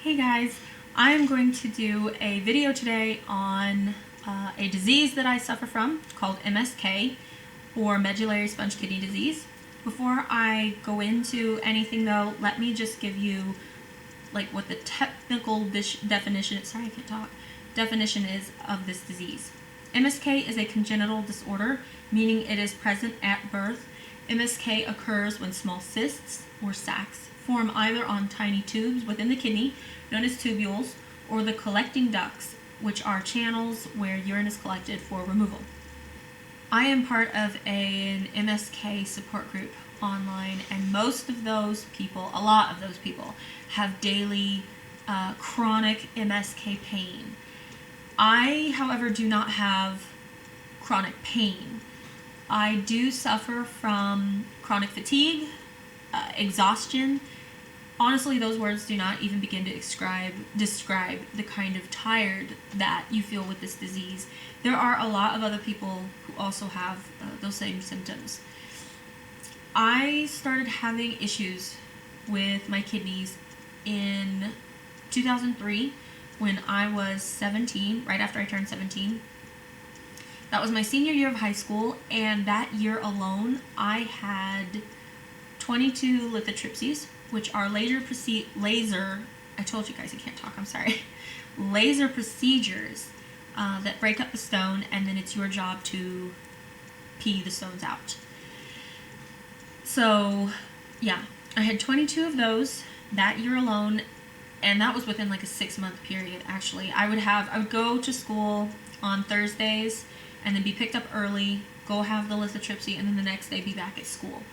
Hey guys, I am going to do a video today on a disease that I suffer from called MSK, or Medullary Sponge Kidney Disease. Before I go into anything though, let me just give you like what the technical definition is of this disease. MSK is a congenital disorder, meaning it is present at birth. MSK occurs when small cysts or sacs form either on tiny tubes within the kidney, known as tubules, or the collecting ducts, which are channels where urine is collected for removal. I am part of an MSK support group online, and most of those people, a lot of those people, have daily chronic MSK pain. I, however, do not have chronic pain. I do suffer from chronic fatigue, exhaustion. Honestly, those words do not even begin to describe the kind of tired that you feel with this disease. There are a lot of other people who also have those same symptoms. I started having issues with my kidneys in 2003 when I was 17, right after I turned 17. That was my senior year of high school, and that year alone I had 22 lithotripsies, which are laser, I told you guys I can't talk, I'm sorry, laser procedures that break up the stone, and then it's your job to pee the stones out. So yeah, I had 22 of those that year alone, and that was within like a 6-month period. Actually, I would go to school on Thursdays and then be picked up early, go have the lithotripsy, and then the next day be back at school.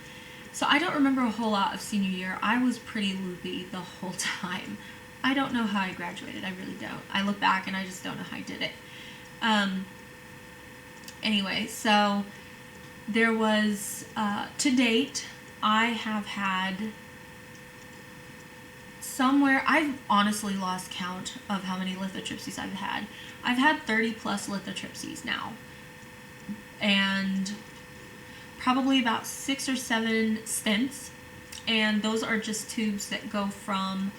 So I don't remember a whole lot of senior year. I was pretty loopy the whole time. I don't know how I graduated. I really don't. I look back and I just don't know how I did it. Anyway, so there was, to date, I have had somewhere, I've honestly lost count of how many lithotripsies I've had. I've had 30 plus lithotripsies now. And probably about 6 or 7 stents, and those are just tubes that go from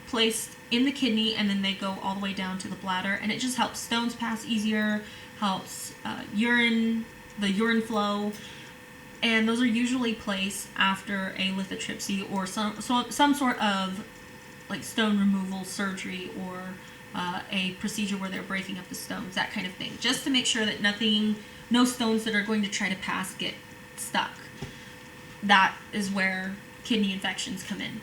placed in the kidney, and then they go all the way down to the bladder, and it just helps stones pass easier, helps the urine flow, and those are usually placed after a lithotripsy or some sort of like stone removal surgery, or a procedure where they're breaking up the stones, that kind of thing, just to make sure that no stones that are going to try to pass get stuck. That is where kidney infections come in.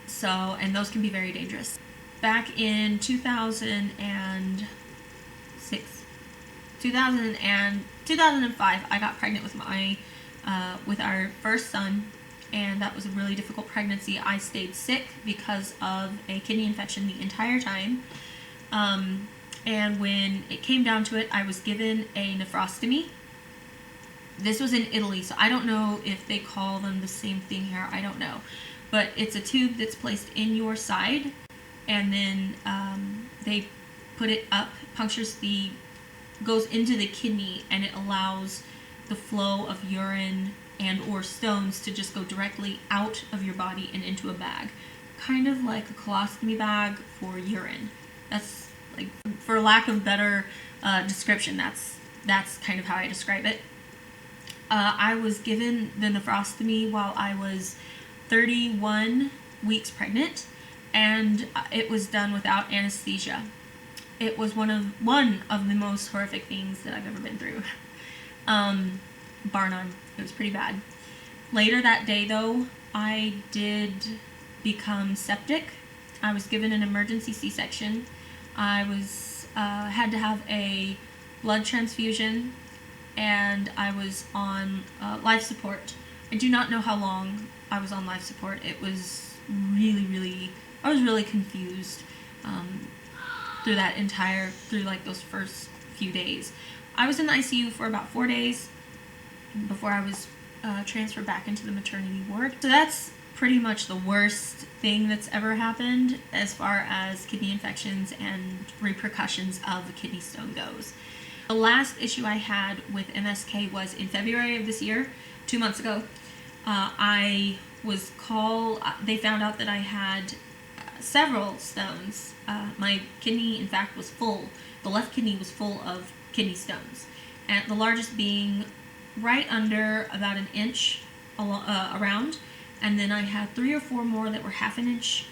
So, and those can be very dangerous. Back in 2005, I got pregnant with our first son, and that was a really difficult pregnancy. I stayed sick because of a kidney infection the entire time. And when it came down to it, I was given a nephrostomy. This was in Italy, so I don't know if they call them the same thing here. I don't know. But it's a tube that's placed in your side, and then they put it up, goes into the kidney, and it allows the flow of urine and or stones to just go directly out of your body and into a bag. Kind of like a colostomy bag for urine. That's, like, for lack of better description, that's kind of how I describe it. I was given the nephrostomy while I was 31 weeks pregnant, and it was done without anesthesia. It was one of the most horrific things that I've ever been through. Bar none. It was pretty bad. Later that day, though, I did become septic. I was given an emergency C-section. I had to have a blood transfusion, and I was on life support. I do not know how long I was on life support. It was I was really confused through like those first few days. I was in the ICU for about 4 days before I was transferred back into the maternity ward. So that's pretty much the worst thing that's ever happened as far as kidney infections and repercussions of a kidney stone goes. The last issue I had with MSK was in February of this year, 2 months ago. I was called, they found out that I had several stones. My kidney, in fact, was full. The left kidney was full of kidney stones, and the largest being right under about an inch around, and then I had 3 or 4 more that were half an inch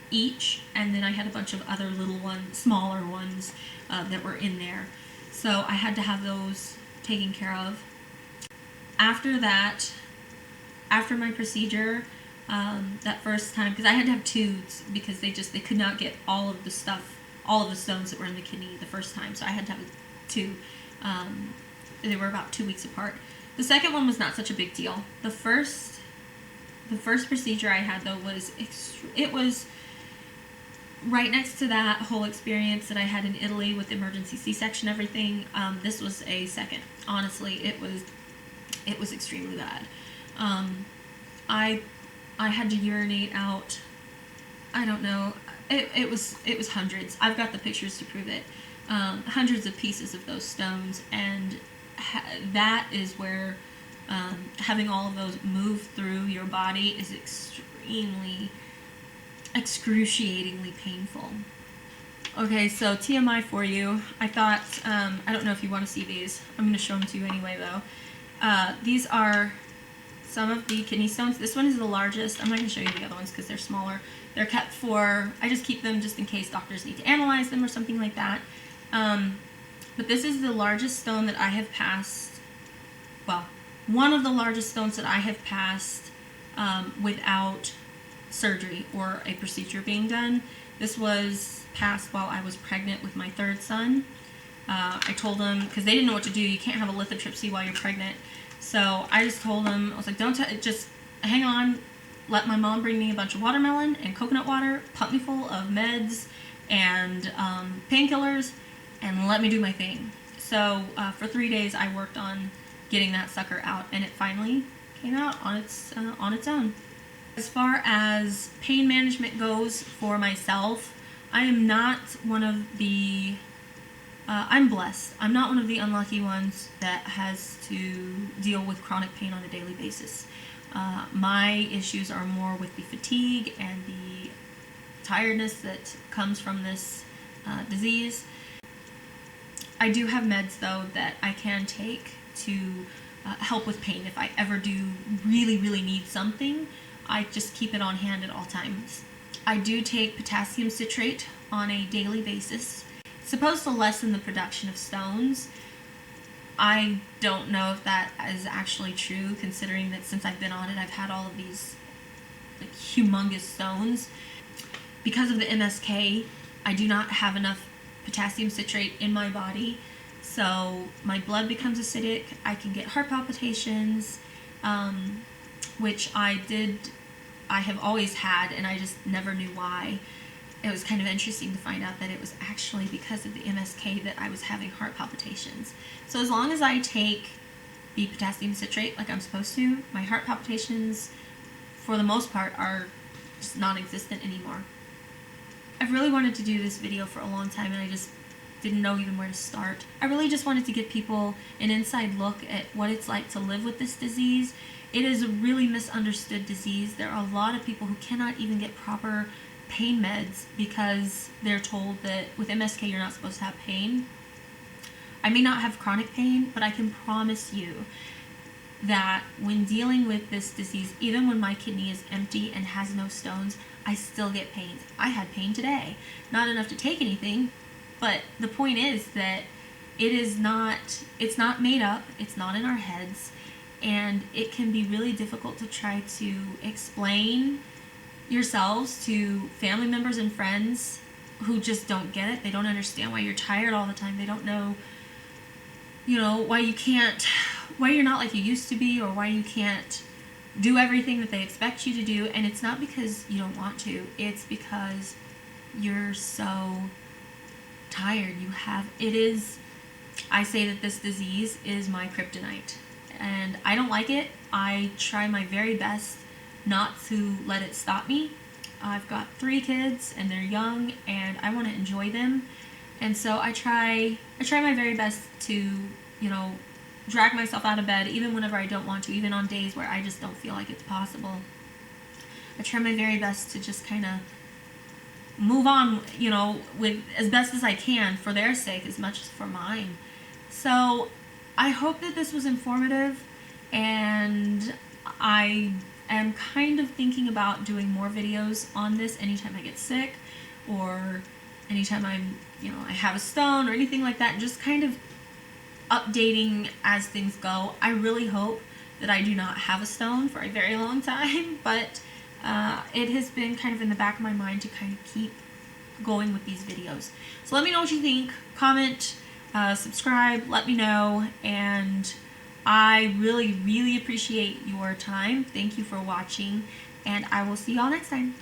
each, and then I had a bunch of other little ones, smaller ones, that were in there. So I had to have those taken care of. After that, after my procedure, that first time, because I had to have tubes because they could not get all of the stones that were in the kidney the first time, so I had to have a tube. They were about 2 weeks apart. The second one was not such a big deal. The first procedure I had, though, it was right next to that whole experience that I had in Italy with emergency C-section, everything. This was a second. Honestly, it was extremely bad. I had to urinate out, I don't know, it was hundreds. I've got the pictures to prove it. Hundreds of pieces of those stones, and that is where having all of those move through your body is excruciatingly painful. Okay, so TMI for you. I thought, I don't know if you want to see these. I'm going to show them to you anyway, though. These are some of the kidney stones. This one is the largest. I'm not going to show you the other ones because they're smaller. They're kept I just keep them just in case doctors need to analyze them or something like that. But this is the largest stone that I have passed, well, one of the largest stones that I have passed without surgery or a procedure being done. This was passed while I was pregnant with my third son. I told them, because they didn't know what to do, you can't have a lithotripsy while you're pregnant. So I just told them, I was like, just hang on, let my mom bring me a bunch of watermelon and coconut water, pump me full of meds and painkillers, and let me do my thing. So for 3 days I worked on getting that sucker out, and it finally came out on its own. As far as pain management goes for myself, I am not one of the I'm blessed. I'm not one of the unlucky ones that has to deal with chronic pain on a daily basis. My issues are more with the fatigue and the tiredness that comes from this disease. I do have meds, though, that I can take to help with pain. If I ever do really, really need something, I just keep it on hand at all times. I do take potassium citrate on a daily basis. It's supposed to lessen the production of stones. I don't know if that is actually true, considering that since I've been on it, I've had all of these like humongous stones. Because of the MSK, I do not have enough potassium citrate in my body, so my blood becomes acidic. I can get heart palpitations, which I have always had, and I just never knew why. It was kind of interesting to find out that it was actually because of the MSK that I was having heart palpitations. So as long as I take the potassium citrate like I'm supposed to, my heart palpitations, for the most part, are just non-existent anymore. I've really wanted to do this video for a long time, and I just didn't know even where to start. I really just wanted to give people an inside look at what it's like to live with this disease. It is a really misunderstood disease. There are a lot of people who cannot even get proper pain meds because they're told that with MSK you're not supposed to have pain. I may not have chronic pain, but I can promise you that when dealing with this disease, even when my kidney is empty and has no stones, I still get pains. I had pain today. Not enough to take anything, but the point is that it's not made up, it's not in our heads, and it can be really difficult to try to explain yourselves to family members and friends who just don't get it. They don't understand why you're tired all the time. They don't know, why you're not like you used to be, or why you can't do everything that they expect you to do. And it's not because you don't want to. It's because you're so tired. I say that this disease is my kryptonite, and I don't like it. I try my very best not to let it stop me. I've got 3 kids, and they're young, and I want to enjoy them, and so I try my very best to drag myself out of bed even whenever I don't want to, even on days where I just don't feel like it's possible. I try my very best to just kind of move on, you know, with as best as I can for their sake as much as for mine. So I hope that this was informative, and I am kind of thinking about doing more videos on this anytime I get sick, or anytime I'm, you know, I have a stone or anything like that, just kind of updating as things go. I really hope that I do not have a stone for a very long time, but it has been kind of in the back of my mind to kind of keep going with these videos. So let me know what you think. Comment, subscribe, let me know, and I really, really appreciate your time. Thank you for watching, and I will see y'all next time.